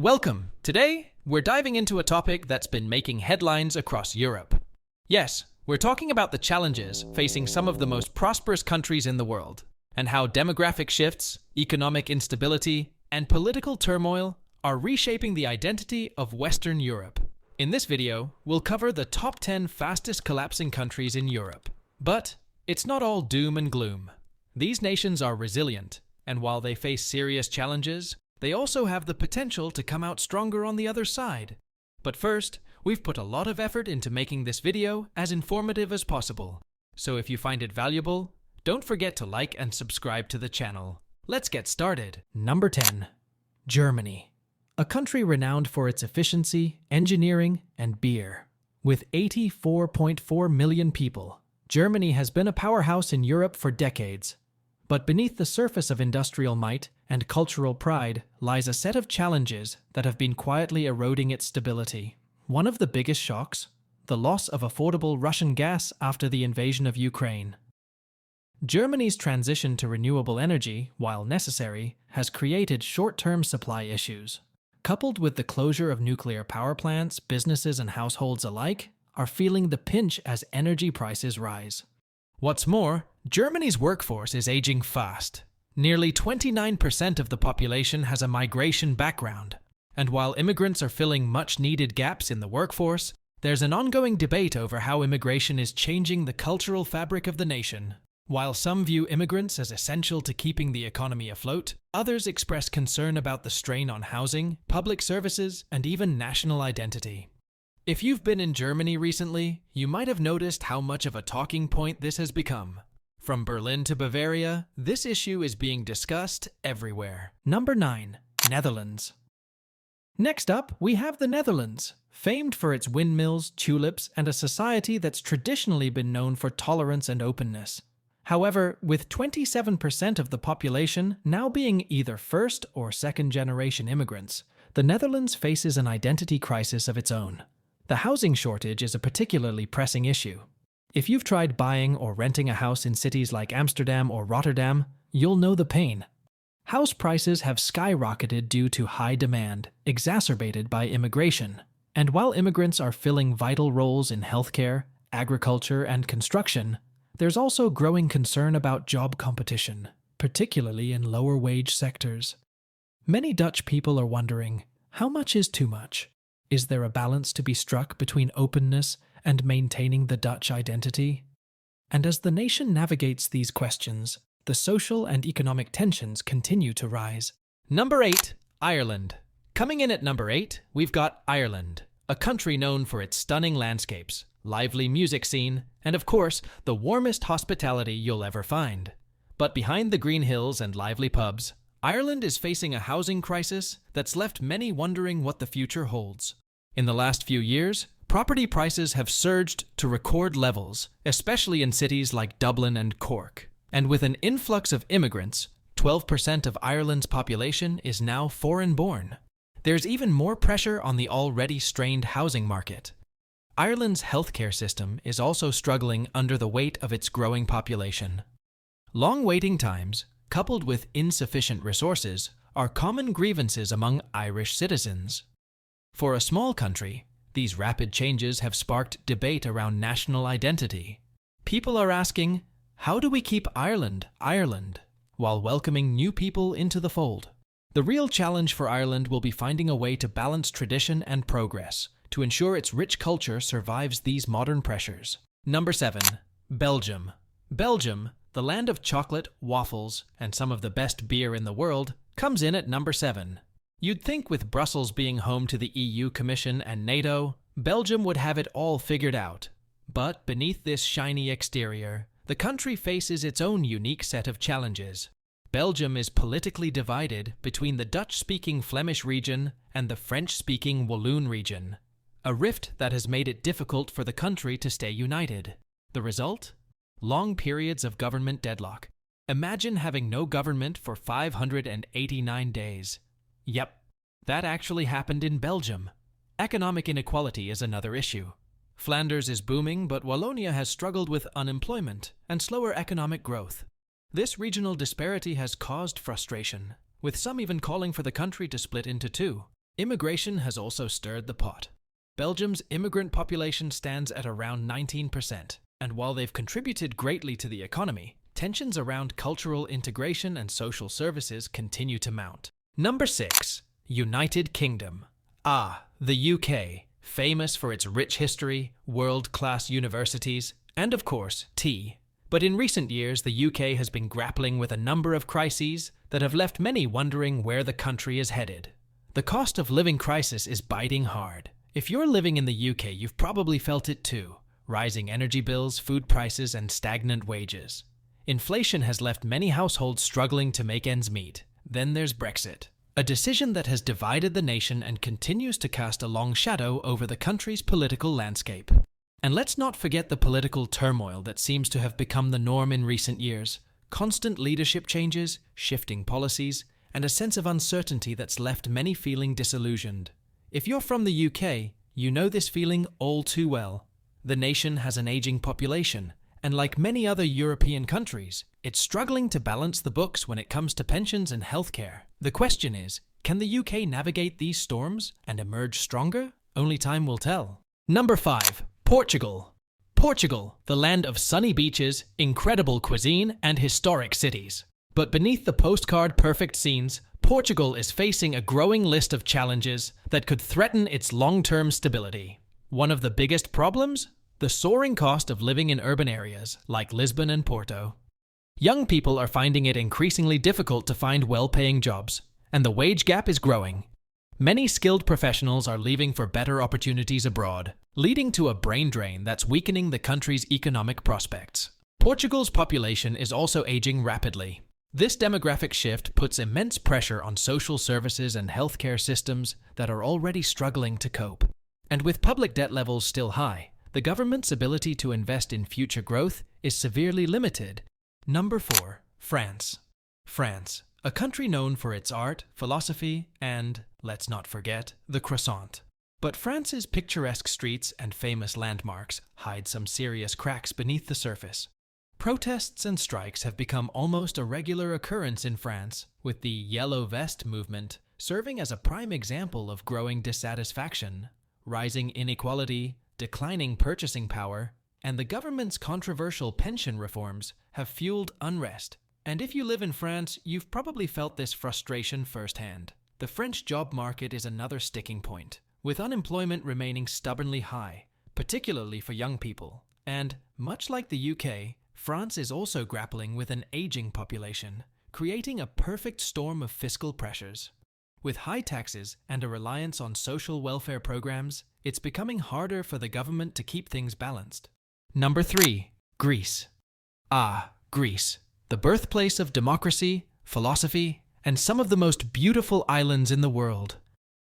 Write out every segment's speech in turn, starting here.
Welcome! Today, we're diving into a topic that's been making headlines across Europe. Yes, we're talking about the challenges facing some of the most prosperous countries in the world, and how demographic shifts, economic instability, and political turmoil are reshaping the identity of Western Europe. In this video, we'll cover the top 10 fastest collapsing countries in Europe. But it's not all doom and gloom. These nations are resilient, and while they face serious challenges, they also have the potential to come out stronger on the other side. But first, we've put a lot of effort into making this video as informative as possible. So if you find it valuable, don't forget to like and subscribe to the channel. Let's get started. Number 10. Germany. A country renowned for its efficiency, engineering, and beer. With 84.4 million people, Germany has been a powerhouse in Europe for decades. But beneath the surface of industrial might and cultural pride lies a set of challenges that have been quietly eroding its stability. One of the biggest shocks? The loss of affordable Russian gas after the invasion of Ukraine. Germany's transition to renewable energy, while necessary, has created short-term supply issues. Coupled with the closure of nuclear power plants, businesses and households alike are feeling the pinch as energy prices rise. What's more, Germany's workforce is aging fast. Nearly 29% of the population has a migration background. And while immigrants are filling much-needed gaps in the workforce, there's an ongoing debate over how immigration is changing the cultural fabric of the nation. While some view immigrants as essential to keeping the economy afloat, others express concern about the strain on housing, public services, and even national identity. If you've been in Germany recently, you might have noticed how much of a talking point this has become. From Berlin to Bavaria, this issue is being discussed everywhere. Number 9. Netherlands. Next up, we have the Netherlands, famed for its windmills, tulips, and a society that's traditionally been known for tolerance and openness. However, with 27% of the population now being either first or second-generation immigrants, the Netherlands faces an identity crisis of its own. The housing shortage is a particularly pressing issue. If you've tried buying or renting a house in cities like Amsterdam or Rotterdam, you'll know the pain. House prices have skyrocketed due to high demand, exacerbated by immigration. And while immigrants are filling vital roles in healthcare, agriculture, and construction, there's also growing concern about job competition, particularly in lower-wage sectors. Many Dutch people are wondering, how much is too much? Is there a balance to be struck between openness and maintaining the Dutch identity? And as the nation navigates these questions, the social and economic tensions continue to rise. Number 8. Ireland. Coming in at number 8, we've got Ireland, a country known for its stunning landscapes, lively music scene, and of course, the warmest hospitality you'll ever find. But behind the green hills and lively pubs, Ireland is facing a housing crisis that's left many wondering what the future holds. In the last few years, property prices have surged to record levels, especially in cities like Dublin and Cork. And with an influx of immigrants, 12% of Ireland's population is now foreign-born. There's even more pressure on the already strained housing market. Ireland's healthcare system is also struggling under the weight of its growing population. Long waiting times, coupled with insufficient resources, are common grievances among Irish citizens. For a small country, these rapid changes have sparked debate around national identity. People are asking, how do we keep Ireland, Ireland, while welcoming new people into the fold? The real challenge for Ireland will be finding a way to balance tradition and progress, to ensure its rich culture survives these modern pressures. Number 7. Belgium. Belgium, the land of chocolate, waffles, and some of the best beer in the world, comes in at number 7. You'd think with Brussels being home to the EU Commission and NATO, Belgium would have it all figured out. But beneath this shiny exterior, the country faces its own unique set of challenges. Belgium is politically divided between the Dutch-speaking Flemish region and the French-speaking Walloon region, a rift that has made it difficult for the country to stay united. The result? Long periods of government deadlock. Imagine having no government for 589 days. Yep, that actually happened in Belgium. Economic inequality is another issue. Flanders is booming, but Wallonia has struggled with unemployment and slower economic growth. This regional disparity has caused frustration, with some even calling for the country to split into two. Immigration has also stirred the pot. Belgium's immigrant population stands at around 19%, and while they've contributed greatly to the economy, tensions around cultural integration and social services continue to mount. Number 6. United Kingdom. The UK, famous for its rich history, world-class universities, and of course, tea. But in recent years, the UK has been grappling with a number of crises that have left many wondering where the country is headed. The cost of living crisis is biting hard. If you're living in the UK, you've probably felt it too. Rising energy bills, food prices, and stagnant wages. Inflation has left many households struggling to make ends meet. Then there's Brexit, a decision that has divided the nation and continues to cast a long shadow over the country's political landscape. And let's not forget the political turmoil that seems to have become the norm in recent years. Constant leadership changes, shifting policies, and a sense of uncertainty that's left many feeling disillusioned. If you're from the UK, you know this feeling all too well. The nation has an aging population, and like many other European countries, it's struggling to balance the books when it comes to pensions and healthcare. The question is, can the UK navigate these storms and emerge stronger? Only time will tell. Number 5. Portugal. Portugal, the land of sunny beaches, incredible cuisine, and historic cities. But beneath the postcard-perfect scenes, Portugal is facing a growing list of challenges that could threaten its long-term stability. One of the biggest problems? The soaring cost of living in urban areas, like Lisbon and Porto. Young people are finding it increasingly difficult to find well-paying jobs, and the wage gap is growing. Many skilled professionals are leaving for better opportunities abroad, leading to a brain drain that's weakening the country's economic prospects. Portugal's population is also aging rapidly. This demographic shift puts immense pressure on social services and healthcare systems that are already struggling to cope. And with public debt levels still high, the government's ability to invest in future growth is severely limited. Number 4. France. France, a country known for its art, philosophy, and, let's not forget, the croissant. But France's picturesque streets and famous landmarks hide some serious cracks beneath the surface. Protests and strikes have become almost a regular occurrence in France, with the Yellow Vest movement serving as a prime example of growing dissatisfaction, rising inequality, declining purchasing power, and the government's controversial pension reforms have fueled unrest. And if you live in France, you've probably felt this frustration firsthand. The French job market is another sticking point, with unemployment remaining stubbornly high, particularly for young people. And, much like the UK, France is also grappling with an aging population, creating a perfect storm of fiscal pressures. With high taxes and a reliance on social welfare programs, it's becoming harder for the government to keep things balanced. Number 3. Greece. Greece, the birthplace of democracy, philosophy, and some of the most beautiful islands in the world.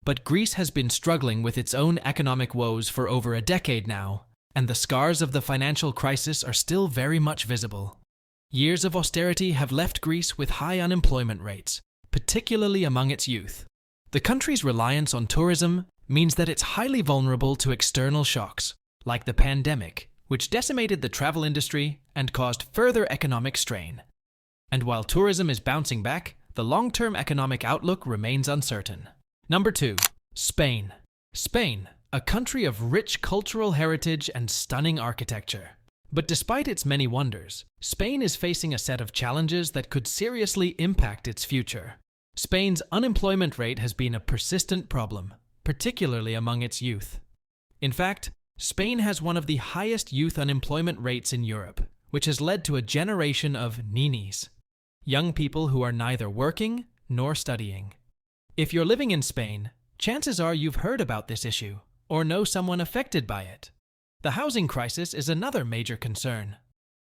But Greece has been struggling with its own economic woes for over a decade now, and the scars of the financial crisis are still very much visible. Years of austerity have left Greece with high unemployment rates, particularly among its youth. The country's reliance on tourism means that it's highly vulnerable to external shocks, like the pandemic, which decimated the travel industry and caused further economic strain. And while tourism is bouncing back, the long-term economic outlook remains uncertain. Number 2. Spain. Spain, a country of rich cultural heritage and stunning architecture. But despite its many wonders, Spain is facing a set of challenges that could seriously impact its future. Spain's unemployment rate has been a persistent problem, particularly among its youth. In fact, Spain has one of the highest youth unemployment rates in Europe, which has led to a generation of ninis, young people who are neither working nor studying. If you're living in Spain, chances are you've heard about this issue or know someone affected by it. The housing crisis is another major concern.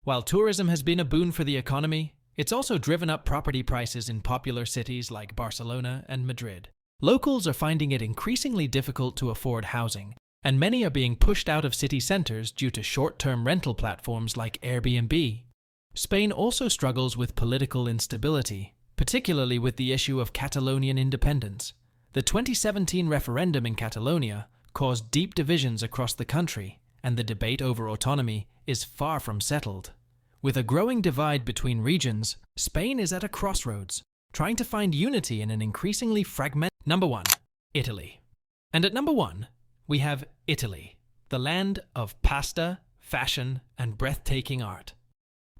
While tourism has been a boon for the economy, it's also driven up property prices in popular cities like Barcelona and Madrid. Locals are finding it increasingly difficult to afford housing, and many are being pushed out of city centers due to short-term rental platforms like Airbnb. Spain also struggles with political instability, particularly with the issue of Catalonian independence. The 2017 referendum in Catalonia caused deep divisions across the country, and the debate over autonomy is far from settled. With a growing divide between regions, Spain is at a crossroads, trying to find unity in an increasingly fragmented. Number 1. Italy. And at number 1, we have Italy, the land of pasta, fashion, and breathtaking art.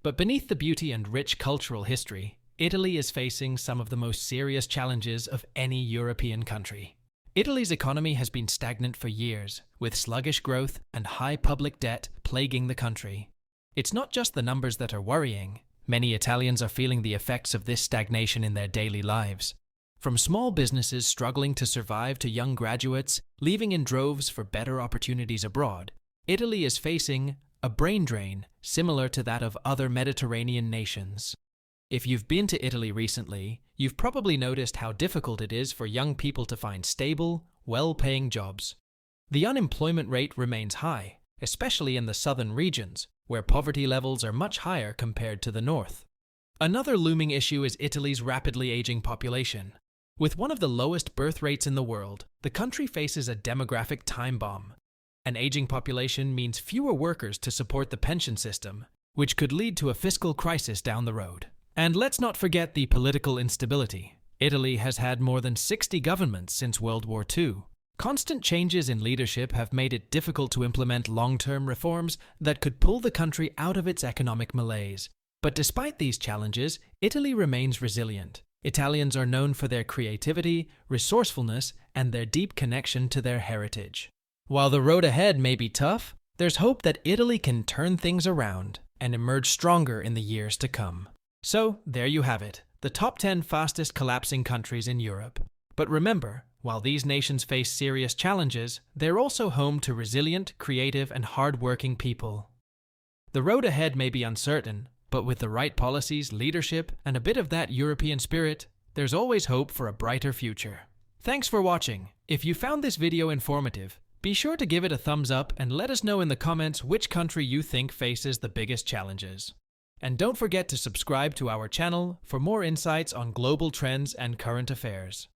But beneath the beauty and rich cultural history, Italy is facing some of the most serious challenges of any European country. Italy's economy has been stagnant for years, with sluggish growth and high public debt plaguing the country. It's not just the numbers that are worrying. Many Italians are feeling the effects of this stagnation in their daily lives. From small businesses struggling to survive to young graduates leaving in droves for better opportunities abroad, Italy is facing a brain drain similar to that of other Mediterranean nations. If you've been to Italy recently, you've probably noticed how difficult it is for young people to find stable, well-paying jobs. The unemployment rate remains high, especially in the southern regions, where poverty levels are much higher compared to the north. Another looming issue is Italy's rapidly aging population. With one of the lowest birth rates in the world, the country faces a demographic time bomb. An aging population means fewer workers to support the pension system, which could lead to a fiscal crisis down the road. And let's not forget the political instability. Italy has had more than 60 governments since World War II. Constant changes in leadership have made it difficult to implement long-term reforms that could pull the country out of its economic malaise. But despite these challenges, Italy remains resilient. Italians are known for their creativity, resourcefulness, and their deep connection to their heritage. While the road ahead may be tough, there's hope that Italy can turn things around and emerge stronger in the years to come. So, there you have it, the top 10 fastest collapsing countries in Europe. But remember, while these nations face serious challenges, they're also home to resilient, creative, and hard-working people. The road ahead may be uncertain, but with the right policies, leadership, and a bit of that European spirit, there's always hope for a brighter future. Thanks for watching. If you found this video informative, be sure to give it a thumbs up and let us know in the comments which country you think faces the biggest challenges. And don't forget to subscribe to our channel for more insights on global trends and current affairs.